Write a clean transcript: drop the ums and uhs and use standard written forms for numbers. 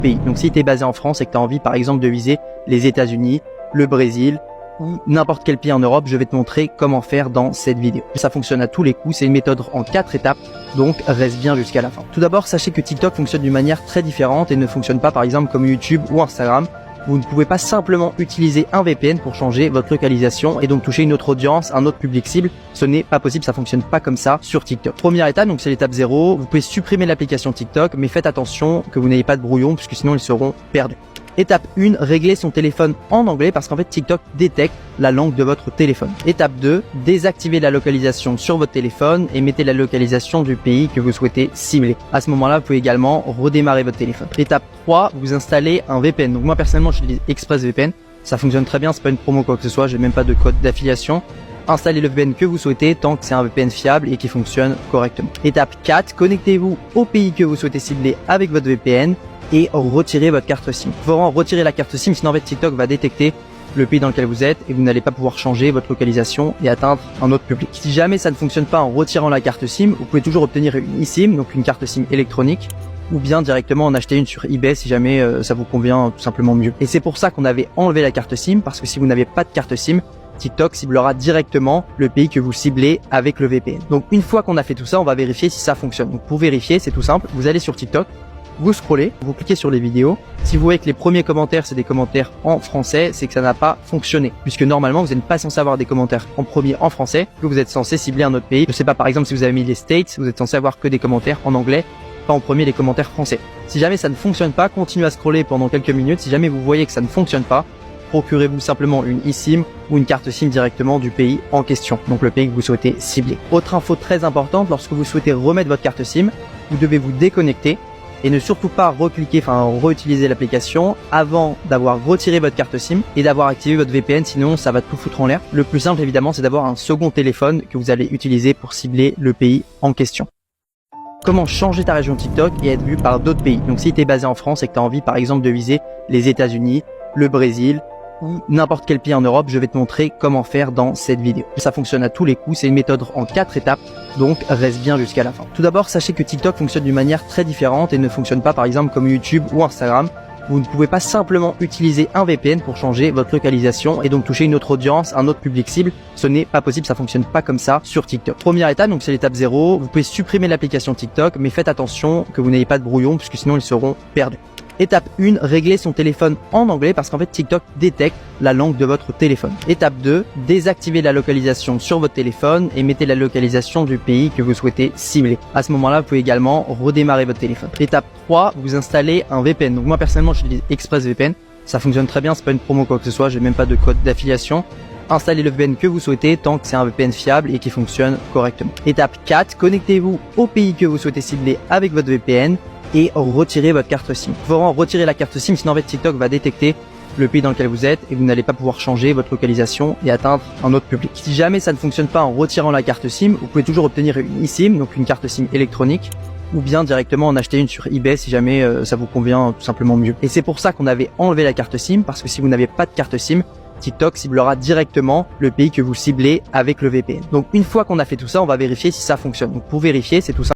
pays. Donc si tu es basé en France et que tu as envie par exemple de viser les États-Unis, le Brésil ou n'importe quel pays en Europe, je vais te montrer comment faire dans cette vidéo. Ça fonctionne à tous les coups, c'est une méthode en 4 étapes, donc reste bien jusqu'à la fin. Tout d'abord, sachez que TikTok fonctionne d'une manière très différente et ne fonctionne pas par exemple comme YouTube ou Instagram. Vous ne pouvez pas simplement utiliser un VPN pour changer votre localisation et donc toucher une autre audience, un autre public cible. Ce n'est pas possible, ça fonctionne pas comme ça sur TikTok. Première étape, donc c'est l'étape 0. Vous pouvez supprimer l'application TikTok, mais faites attention que vous n'ayez pas de brouillon puisque sinon ils seront perdus. Étape 1, régler son téléphone en anglais parce qu'en fait TikTok détecte la langue de votre téléphone. Étape 2, désactivez la localisation sur votre téléphone et mettez la localisation du pays que vous souhaitez cibler. À ce moment-là, vous pouvez également redémarrer votre téléphone. Étape 3, vous installez un VPN. Donc moi personnellement, j'utilise ExpressVPN. Ça fonctionne très bien, c'est pas une promo quoi que ce soit, j'ai même pas de code d'affiliation. Installez le VPN que vous souhaitez tant que c'est un VPN fiable et qui fonctionne correctement. Étape 4, connectez-vous au pays que vous souhaitez cibler avec votre VPN et retirez votre carte SIM. Il faut vraiment retirer la carte SIM, sinon en fait TikTok va détecter le pays dans lequel vous êtes et vous n'allez pas pouvoir changer votre localisation et atteindre un autre public. Si jamais ça ne fonctionne pas en retirant la carte SIM, vous pouvez toujours obtenir une eSIM, donc une carte SIM électronique, ou bien directement en acheter une sur eBay si jamais ça vous convient tout simplement mieux. Et c'est pour ça qu'on avait enlevé la carte SIM, parce que si vous n'avez pas de carte SIM, TikTok ciblera directement le pays que vous ciblez avec le VPN. Donc une fois qu'on a fait tout ça, on va vérifier si ça fonctionne. Donc pour vérifier, c'est tout simple, vous allez sur TikTok, vous scrollez, vous cliquez sur les vidéos. Si vous voyez que les premiers commentaires, c'est des commentaires en français, c'est que ça n'a pas fonctionné. Puisque normalement, vous n'êtes pas censé avoir des commentaires en premier en français, que vous êtes censé cibler un autre pays. Je sais pas, par exemple, si vous avez mis les States, vous êtes censé avoir que des commentaires en anglais, pas en premier les commentaires français. Si jamais ça ne fonctionne pas, continuez à scroller pendant quelques minutes. Si jamais vous voyez que ça ne fonctionne pas, procurez-vous simplement une eSIM ou une carte SIM directement du pays en question, donc le pays que vous souhaitez cibler. Autre info très importante, lorsque vous souhaitez remettre votre carte SIM, vous devez vous déconnecter et ne surtout pas réutiliser l'application avant d'avoir retiré votre carte SIM et d'avoir activé votre VPN, sinon ça va tout foutre en l'air. Le plus simple évidemment, c'est d'avoir un second téléphone que vous allez utiliser pour cibler le pays en question. Comment changer ta région TikTok et être vu par d'autres pays. Donc si tu es basé en France et que tu as envie par exemple de viser les États-Unis, le Brésil ou n'importe quel pays en Europe, je vais te montrer comment faire dans cette vidéo. Ça fonctionne à tous les coups, c'est une méthode en 4 étapes, donc reste bien jusqu'à la fin. Tout d'abord, sachez que TikTok fonctionne d'une manière très différente et ne fonctionne pas par exemple comme YouTube ou Instagram. Vous ne pouvez pas simplement utiliser un VPN pour changer votre localisation et donc toucher une autre audience, un autre public cible. Ce n'est pas possible, ça fonctionne pas comme ça sur TikTok. Première étape, donc c'est l'étape 0. Vous pouvez supprimer l'application TikTok, mais faites attention que vous n'ayez pas de brouillon puisque sinon ils seront perdus. Étape 1, régler son téléphone en anglais parce qu'en fait TikTok détecte la langue de votre téléphone. Étape 2, désactivez la localisation sur votre téléphone et mettez la localisation du pays que vous souhaitez cibler. À ce moment-là, vous pouvez également redémarrer votre téléphone. Étape 3, vous installez un VPN. Donc moi personnellement, j'utilise ExpressVPN. Ça fonctionne très bien, c'est pas une promo quoi que ce soit, j'ai même pas de code d'affiliation. Installez le VPN que vous souhaitez tant que c'est un VPN fiable et qui fonctionne correctement. Étape 4, connectez-vous au pays que vous souhaitez cibler avec votre VPN et retirez votre carte SIM. Il faut vraiment retirer la carte SIM, sinon en fait TikTok va détecter le pays dans lequel vous êtes et vous n'allez pas pouvoir changer votre localisation et atteindre un autre public. Si jamais ça ne fonctionne pas en retirant la carte SIM, vous pouvez toujours obtenir une eSIM, donc une carte SIM électronique, ou bien directement en acheter une sur eBay si jamais ça vous convient tout simplement mieux. Et c'est pour ça qu'on avait enlevé la carte SIM, parce que si vous n'avez pas de carte SIM, TikTok ciblera directement le pays que vous ciblez avec le VPN. Donc une fois qu'on a fait tout ça, on va vérifier si ça fonctionne. Donc pour vérifier, c'est tout simple.